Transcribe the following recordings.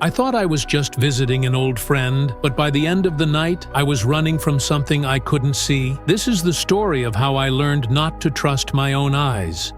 I thought I was just visiting an old friend, but by the end of the night, I was running from something I couldn't see. This is the story of how I learned not to trust my own eyes.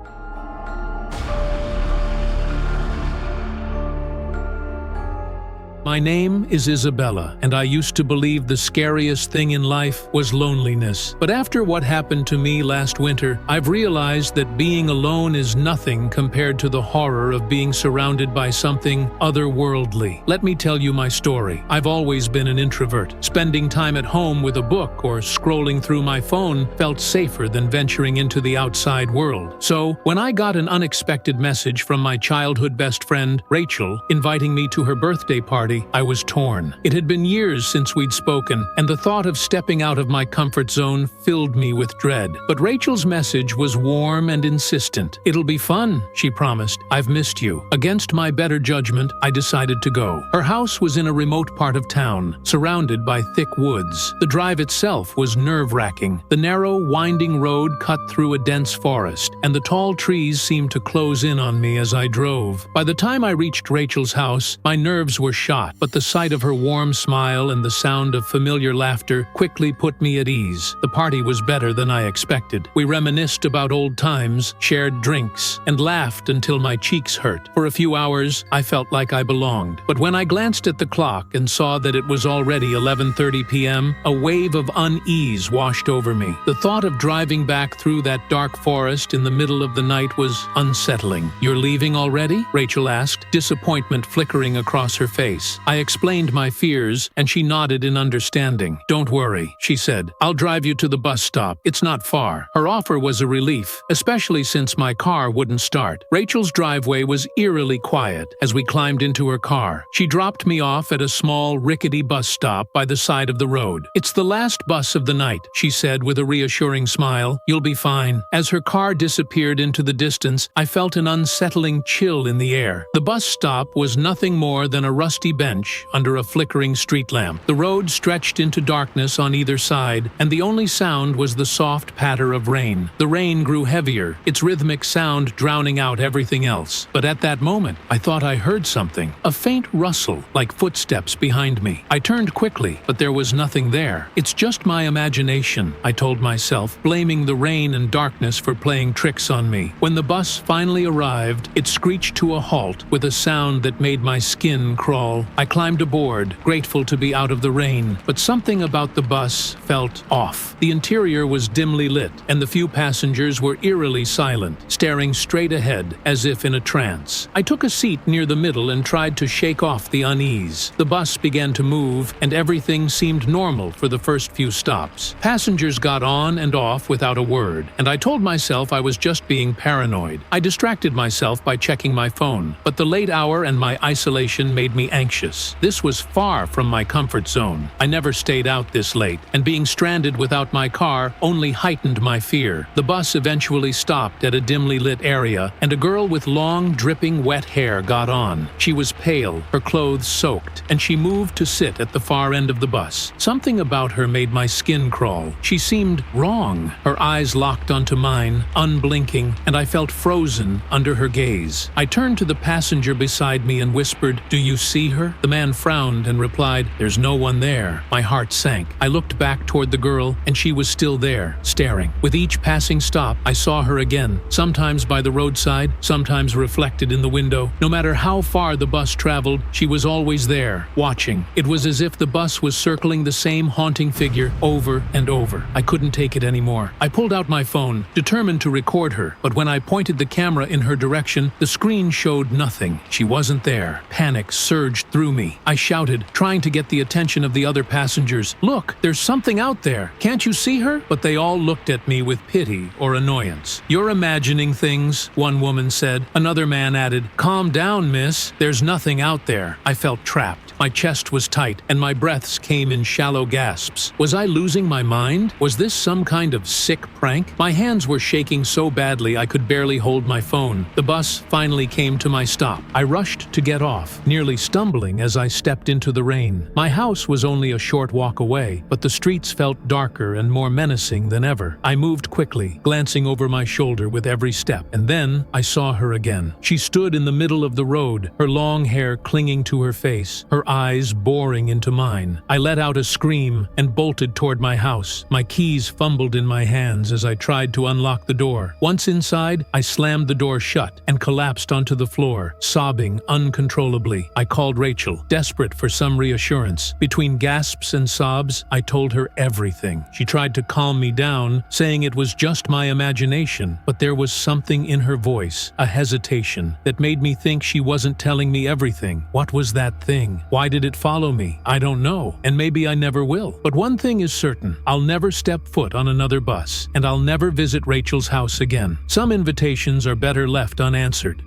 My name is Isabella, and I used to believe the scariest thing in life was loneliness. But after what happened to me last winter, I've realized that being alone is nothing compared to the horror of being surrounded by something otherworldly. Let me tell you my story. I've always been an introvert. Spending time at home with a book or scrolling through my phone felt safer than venturing into the outside world. So, when I got an unexpected message from my childhood best friend, Rachel, inviting me to her birthday party, I was torn. It had been years since we'd spoken, and the thought of stepping out of my comfort zone filled me with dread. But Rachel's message was warm and insistent. "It'll be fun," she promised. "I've missed you." Against my better judgment, I decided to go. Her house was in a remote part of town, surrounded by thick woods. The drive itself was nerve-wracking. The narrow, winding road cut through a dense forest, and the tall trees seemed to close in on me as I drove. By the time I reached Rachel's house, my nerves were shot. But the sight of her warm smile and the sound of familiar laughter quickly put me at ease. The party was better than I expected. We reminisced about old times, shared drinks, and laughed until my cheeks hurt. For a few hours, I felt like I belonged. But when I glanced at the clock and saw that it was already 11:30 p.m., a wave of unease washed over me. The thought of driving back through that dark forest in the middle of the night was unsettling. "You're leaving already?" Rachel asked, disappointment flickering across her face. I explained my fears, and she nodded in understanding. "Don't worry," she said. "I'll drive you to the bus stop. It's not far." Her offer was a relief, especially since my car wouldn't start. Rachel's driveway was eerily quiet as we climbed into her car. She dropped me off at a small, rickety bus stop by the side of the road. "It's the last bus of the night," she said with a reassuring smile. "You'll be fine." As her car disappeared into the distance, I felt an unsettling chill in the air. The bus stop was nothing more than a rusty bench under a flickering street lamp. The road stretched into darkness on either side, and the only sound was the soft patter of rain. The rain grew heavier, its rhythmic sound drowning out everything else. But at that moment, I thought I heard something, a faint rustle, like footsteps behind me. I turned quickly, but there was nothing there. "It's just my imagination," I told myself, blaming the rain and darkness for playing tricks on me. When the bus finally arrived, it screeched to a halt with a sound that made my skin crawl. I climbed aboard, grateful to be out of the rain, but something about the bus felt off. The interior was dimly lit, and the few passengers were eerily silent, staring straight ahead as if in a trance. I took a seat near the middle and tried to shake off the unease. The bus began to move, and everything seemed normal for the first few stops. Passengers got on and off without a word, and I told myself I was just being paranoid. I distracted myself by checking my phone, but the late hour and my isolation made me anxious. This was far from my comfort zone. I never stayed out this late, and being stranded without my car only heightened my fear. The bus eventually stopped at a dimly lit area, and a girl with long, dripping wet hair got on. She was pale, her clothes soaked, and she moved to sit at the far end of the bus. Something about her made my skin crawl. She seemed wrong. Her eyes locked onto mine, unblinking, and I felt frozen under her gaze. I turned to the passenger beside me and whispered, "Do you see her?" The man frowned and replied, "There's no one there." My heart sank. I looked back toward the girl, and she was still there, staring. With each passing stop, I saw her again, sometimes by the roadside, sometimes reflected in the window. No matter how far the bus traveled, she was always there, watching. It was as if the bus was circling the same haunting figure over and over. I couldn't take it anymore. I pulled out my phone, determined to record her, but when I pointed the camera in her direction, the screen showed nothing. She wasn't there. Panic surged through me. I shouted, trying to get the attention of the other passengers. "Look, there's something out there. Can't you see her?" But they all looked at me with pity or annoyance. "You're imagining things," one woman said. Another man added, "Calm down, miss. There's nothing out there." I felt trapped. My chest was tight, and my breaths came in shallow gasps. Was I losing my mind? Was this some kind of sick prank? My hands were shaking so badly I could barely hold my phone. The bus finally came to my stop. I rushed to get off, nearly stumbling trembling as I stepped into the rain. My house was only a short walk away, but the streets felt darker and more menacing than ever. I moved quickly, glancing over my shoulder with every step, and then I saw her again. She stood in the middle of the road, her long hair clinging to her face, her eyes boring into mine. I let out a scream and bolted toward my house. My keys fumbled in my hands as I tried to unlock the door. Once inside, I slammed the door shut and collapsed onto the floor, sobbing uncontrollably. I called Rachel, desperate for some reassurance. Between gasps and sobs, I told her everything. She tried to calm me down, saying it was just my imagination, but there was something in her voice, a hesitation, that made me think she wasn't telling me everything. What was that thing? Why did it follow me? I don't know, and maybe I never will. But one thing is certain, I'll never step foot on another bus, and I'll never visit Rachel's house again. Some invitations are better left unanswered.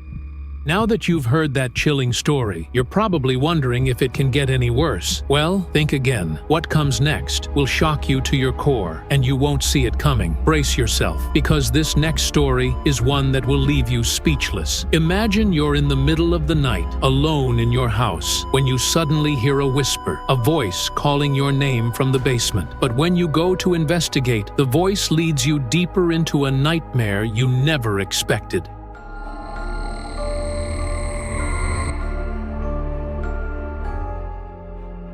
Now that you've heard that chilling story, you're probably wondering if it can get any worse. Well, think again. What comes next will shock you to your core, and you won't see it coming. Brace yourself, because this next story is one that will leave you speechless. Imagine you're in the middle of the night, alone in your house, when you suddenly hear a whisper, a voice calling your name from the basement. But when you go to investigate, the voice leads you deeper into a nightmare you never expected.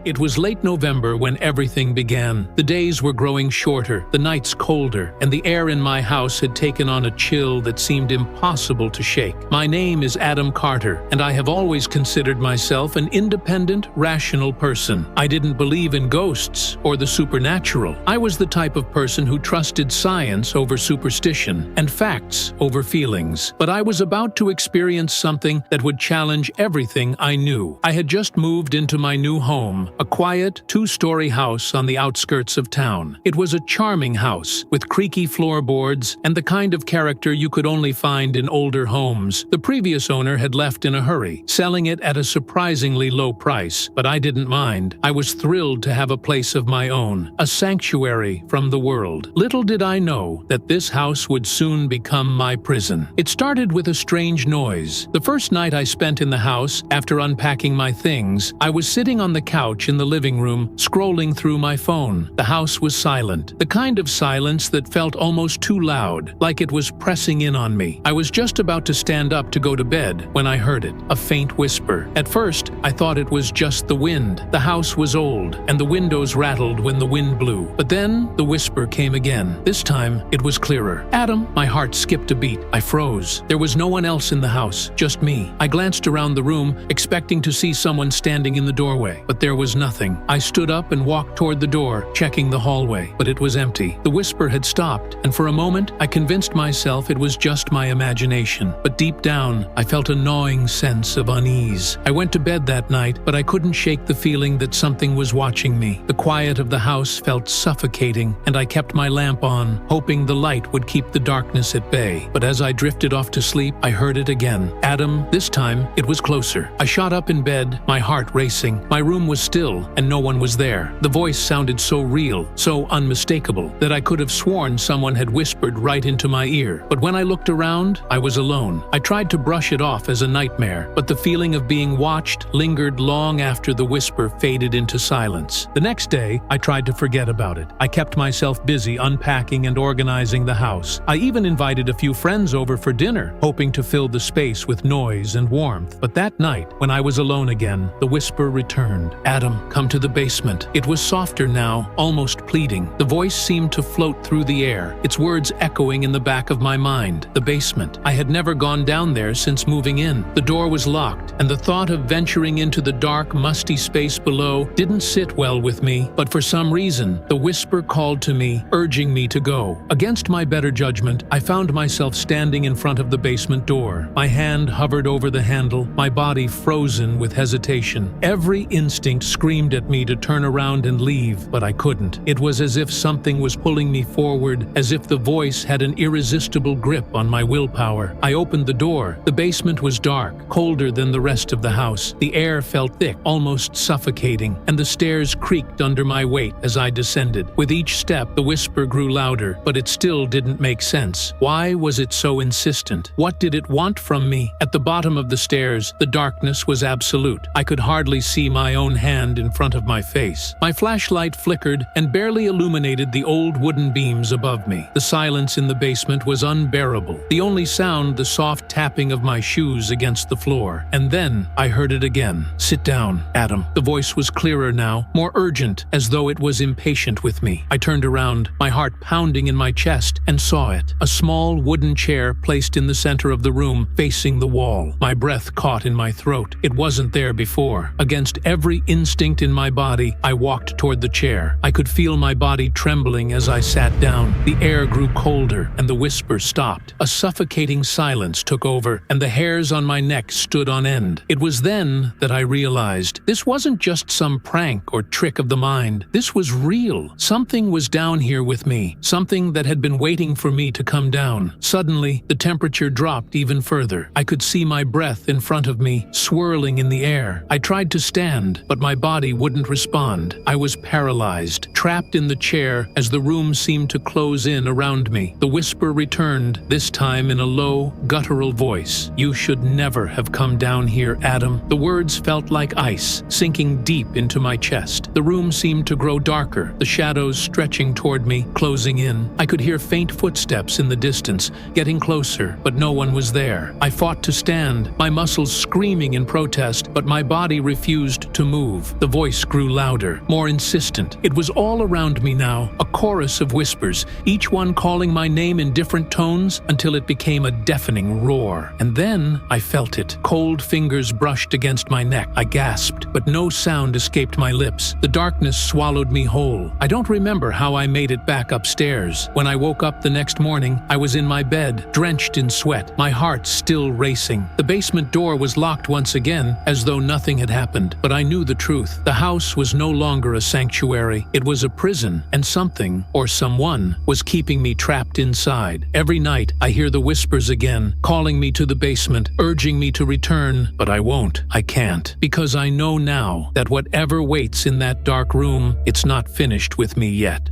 It was late November when everything began. The days were growing shorter, the nights colder, and the air in my house had taken on a chill that seemed impossible to shake. My name is Adam Carter, and I have always considered myself an independent, rational person. I didn't believe in ghosts or the supernatural. I was the type of person who trusted science over superstition and facts over feelings. But I was about to experience something that would challenge everything I knew. I had just moved into my new home, a quiet, two-story house on the outskirts of town. It was a charming house, with creaky floorboards and the kind of character you could only find in older homes. The previous owner had left in a hurry, selling it at a surprisingly low price, but I didn't mind. I was thrilled to have a place of my own, a sanctuary from the world. Little did I know that this house would soon become my prison. It started with a strange noise. The first night I spent in the house, after unpacking my things, I was sitting on the couch in the living room, scrolling through my phone. The house was silent, the kind of silence that felt almost too loud, like it was pressing in on me. I was just about to stand up to go to bed when I heard it, a faint whisper. At first, I thought it was just the wind. The house was old, and the windows rattled when the wind blew. But then, the whisper came again. This time, it was clearer. "Adam!" My heart skipped a beat. I froze. There was no one else in the house, just me. I glanced around the room, expecting to see someone standing in the doorway, but there was nothing. I stood up and walked toward the door, checking the hallway, but it was empty. The whisper had stopped, and for a moment, I convinced myself it was just my imagination. But deep down, I felt a gnawing sense of unease. I went to bed that night, but I couldn't shake the feeling that something was watching me. The quiet of the house felt suffocating, and I kept my lamp on, hoping the light would keep the darkness at bay. But as I drifted off to sleep, I heard it again. Adam, this time, it was closer. I shot up in bed, my heart racing. My room was still, and no one was there. The voice sounded so real, so unmistakable, that I could have sworn someone had whispered right into my ear. But when I looked around, I was alone. I tried to brush it off as a nightmare, but the feeling of being watched lingered long after the whisper faded into silence. The next day, I tried to forget about it. I kept myself busy unpacking and organizing the house. I even invited a few friends over for dinner, hoping to fill the space with noise and warmth. But that night, when I was alone again, the whisper returned. "Adam, come to the basement." It was softer now, almost pleading. The voice seemed to float through the air, its words echoing in the back of my mind. The basement. I had never gone down there since moving in. The door was locked, and the thought of venturing into the dark, musty space below didn't sit well with me. But for some reason, the whisper called to me, urging me to go. Against my better judgment, I found myself standing in front of the basement door. My hand hovered over the handle, my body frozen with hesitation. Every instinct screamed at me to turn around and leave, but I couldn't. It was as if something was pulling me forward, as if the voice had an irresistible grip on my willpower. I opened the door. The basement was dark, colder than the rest of the house. The air felt thick, almost suffocating, and the stairs creaked under my weight as I descended. With each step, the whisper grew louder, but it still didn't make sense. Why was it so insistent? What did it want from me? At the bottom of the stairs, the darkness was absolute. I could hardly see my own hand in front of my face. My flashlight flickered and barely illuminated the old wooden beams above me. The silence in the basement was unbearable. The only sound, the soft tapping of my shoes against the floor. And then I heard it again. "Sit down, Adam." The voice was clearer now, more urgent, as though it was impatient with me. I turned around, my heart pounding in my chest, and saw it. A small wooden chair placed in the center of the room, facing the wall. My breath caught in my throat. It wasn't there before. Against every instinct in my body, I walked toward the chair. I could feel my body trembling as I sat down. The air grew colder, and the whisper stopped. A suffocating silence took over, and the hairs on my neck stood on end. It was then that I realized this wasn't just some prank or trick of the mind. This was real. Something was down here with me, something that had been waiting for me to come down. Suddenly, the temperature dropped even further. I could see my breath in front of me, swirling in the air. I tried to stand, but my body wouldn't respond. I was paralyzed, trapped in the chair as the room seemed to close in around me. The whisper returned, this time in a low, guttural voice. "You should never have come down here, Adam." The words felt like ice, sinking deep into my chest. The room seemed to grow darker, the shadows stretching toward me, closing in. I could hear faint footsteps in the distance, getting closer, but no one was there. I fought to stand, my muscles screaming in protest, but my body refused to move. The voice grew louder, more insistent. It was all around me now, a chorus of whispers, each one calling my name in different tones until it became a deafening roar. And then I felt it. Cold fingers brushed against my neck. I gasped, but no sound escaped my lips. The darkness swallowed me whole. I don't remember how I made it back upstairs. When I woke up the next morning, I was in my bed, drenched in sweat, my heart still racing. The basement door was locked once again, as though nothing had happened. But I knew the truth. The house was no longer a sanctuary. It was a prison, and something, or someone, was keeping me trapped inside. Every night, I hear the whispers again, calling me to the basement, urging me to return, but I won't. I can't. Because I know now that whatever waits in that dark room, it's not finished with me yet.